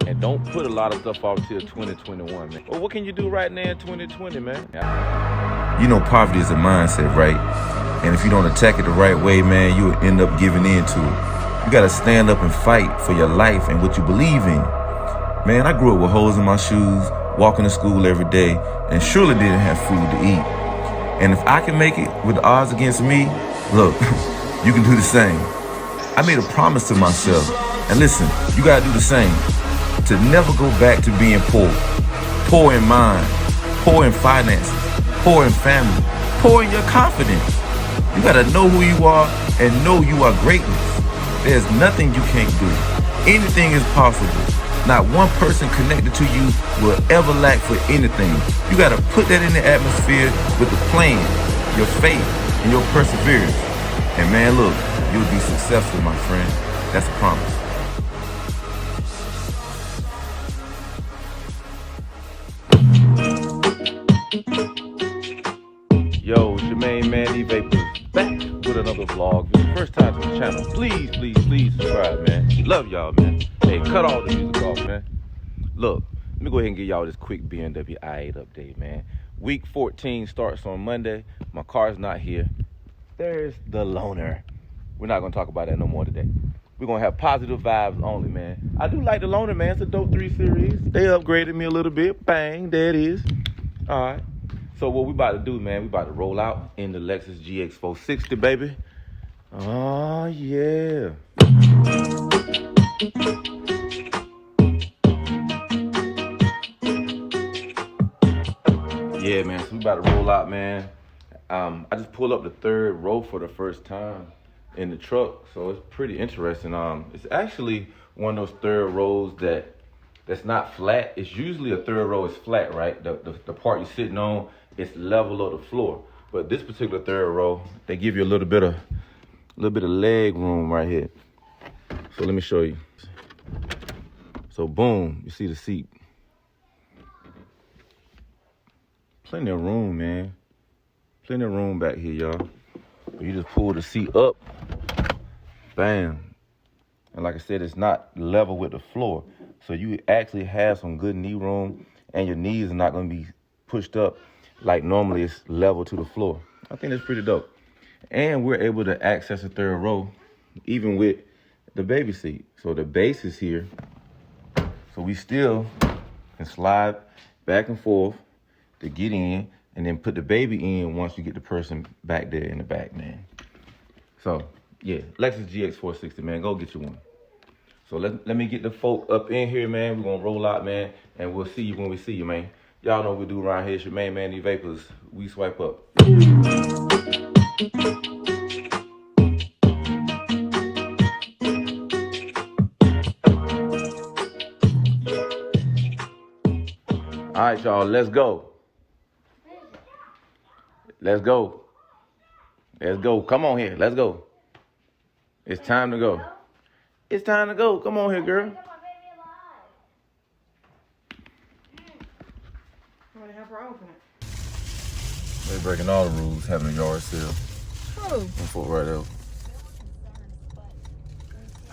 And don't put a lot of stuff off till 2021, man. Well, what can you do right now in 2020, man? You know, poverty is a mindset, right? And if you don't attack it the right way, man, you'll end up giving in to it. You gotta stand up and fight for your life and what you believe in. Man, I grew up with holes in my shoes, walking to school every day, and surely didn't have food to eat. And if I can make it with the odds against me, look, you can do the same. I made a promise to myself, and listen, you gotta do the same, to never go back to being poor. Poor in mind, poor in finances, poor in family, poor in your confidence. You gotta know who you are and know you are greatness. There's nothing you can't do. Anything is possible. Not one person connected to you will ever lack for anything. You gotta put that in the atmosphere with the plan, your faith, and your perseverance. And man, look, you'll be successful, my friend. That's a promise. Yo, it's your main man, Evapors, back with another vlog. If it's the first time to the channel, please, please, please subscribe, man. Love y'all, man. Hey, cut all the music off, man. Look, let me go ahead and give y'all this quick BMW i8 update, man. Week 14 starts on Monday. My car's not here. There's the loaner. We're not gonna talk about that no more today. We're gonna have positive vibes only, man. I do like the loaner, man. It's a dope 3 Series. They upgraded me a little bit. Bang, there it is. All right. So what we about to do, man, we about to roll out in the Lexus GX 460, baby. Oh, yeah. Yeah, man, so we about to roll out, man. I just pulled up the third row for the first time in the truck, so it's pretty interesting. It's actually one of those third rows that's not flat. It's usually a third row is flat, right? The part you're sitting on is level of the floor. But this particular third row, they give you a little bit of leg room right here. So let me show you. So boom, you see the seat. Plenty of room, man. Plenty of room back here, y'all. You just pull the seat up, bam. And like I said, it's not level with the floor. So you actually have some good knee room, and your knees are not gonna be pushed up like normally it's level to the floor. I think that's pretty dope. And we're able to access the third row, even with the baby seat. So the base is here. So we still can slide back and forth to get in, and then put the baby in once you get the person back there in the back, man. So yeah, Lexus GX 460, man, go get you one. So let me get the folk up in here, man. We're gonna roll out, man, and we'll see you when we see you, man. Y'all know what we do around here. It's your main man, Evapors. We swipe up. All right, y'all, let's go. Let's go. Let's go. Come on here. Let's go. It's time to go. It's time to go. Come on here, girl. They're breaking all the rules, having a yard sale. Who? Right there.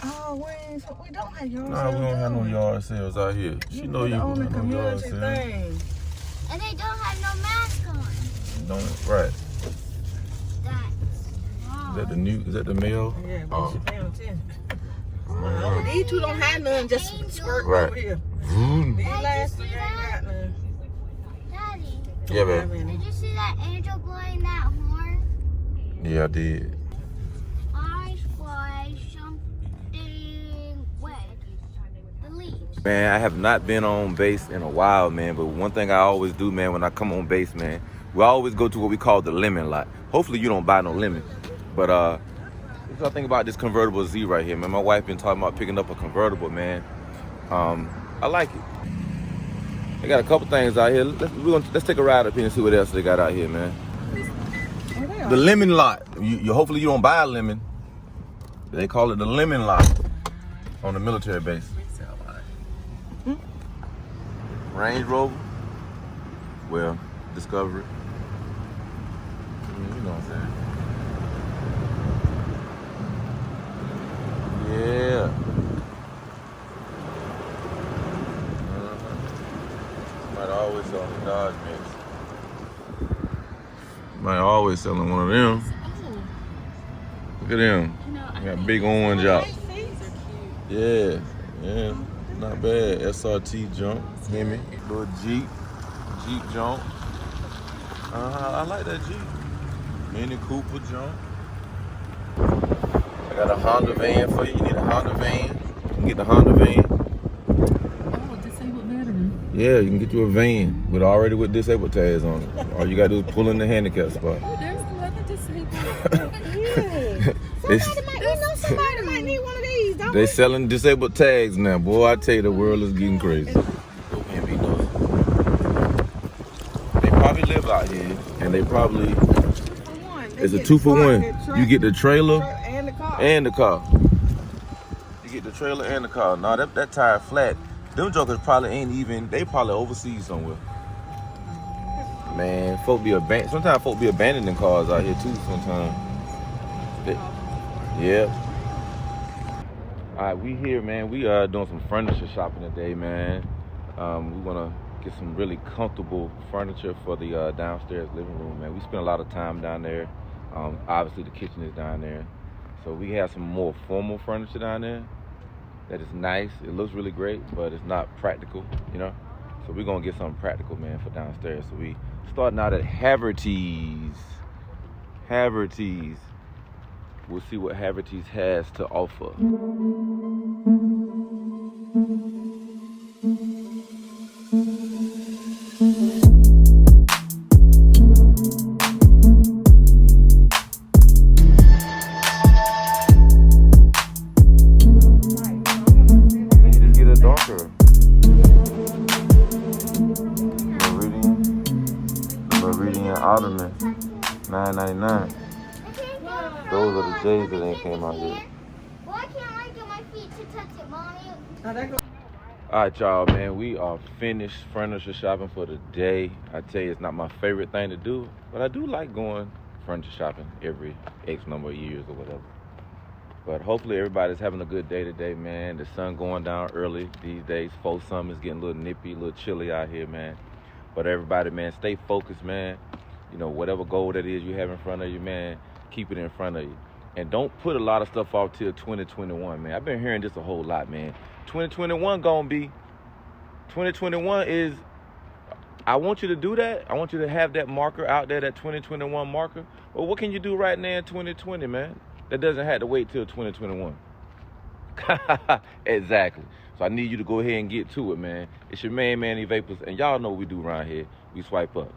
Oh, we don't have yard Nah, we don't have no yard sales out here. She know you on the don't have no yard community sale. thing. And they don't have no mask on. Don't, right. That's wrong. Is that the mail? Yeah, but she paying attention. These two don't have none, just squirt Right. over here. Vroom. These last three ain't got none. Daddy, Yeah, man. did you see that angel blowing that horn? Yeah, I did. I spy something wet. The leaves. Man, I have not been on base in a while, man. But one thing I always do, man, when I come on base, man, we always go to what we call the lemon lot. Hopefully you don't buy no lemon. But what I think about this convertible Z right here, man. My wife been talking about picking up a convertible, man. I like it. They got a couple things out here. Let's take a ride up here and see what else they got out here, man. The lemon lot. Hopefully you don't buy a lemon. They call it the lemon lot on the military base. Range Rover. Well, Discovery. You know what I'm saying? Yeah. Might always sell the Dodge mix. Might always selling one of them. Look at them. Got big orange out. Yeah, yeah, not bad. SRT jump, Hemi, little Jeep jump. I like that Jeep. Mini Cooper jump. I got a Honda van for you. You need a Honda van? You can get the Honda van. Oh, disabled veteran. Yeah, you can get you a van with disabled tags on it. All you gotta do is pull in the handicap spot. Oh, there's another disabled. Yeah. Somebody might need one of these, don't They selling disabled tags now. Boy, I tell you, the world is getting crazy. They probably live out here, and they probably, it's a 2-for-1. You get the trailer and the car. You get the trailer and the car. Nah, that tire flat. Them jokers probably ain't even, they probably overseas somewhere. Man, sometimes folk be abandoning cars out here too sometimes. Yeah. All right, we here, man. We are doing some furniture shopping today, man. We want to get some really comfortable furniture for the downstairs living room, man. We spend a lot of time down there. Obviously, the kitchen is down there. So we have some more formal furniture down there that is nice. It looks really great, but it's not practical, you know? So we're going to get something practical, man, for downstairs. So we starting out at Haverty's. We'll see what Haverty's has to offer. Just get a darker. Meridian Ottoman, $9.99. Those are the J's that ain't came out yet. Why can't I get my feet to touch it, Mommy? All right, y'all, man. We are finished furniture shopping for the day. I tell you, it's not my favorite thing to do, but I do like going furniture shopping every X number of years or whatever. But hopefully everybody's having a good day today, man. The sun going down early these days. Fall summer is getting a little nippy, a little chilly out here, man. But everybody, man, stay focused, man. You know, whatever goal that is you have in front of you, man, keep it in front of you. And don't put a lot of stuff off till 2021, man. I've been hearing this a whole lot, man. 2021 is, I want you to do that. I want you to have that marker out there, that 2021 marker. Well, what can you do right now in 2020, man? That doesn't have to wait till 2021. Exactly. So I need you to go ahead and get to it, man. It's your man, Evapors, and y'all know what we do around here. We swipe up.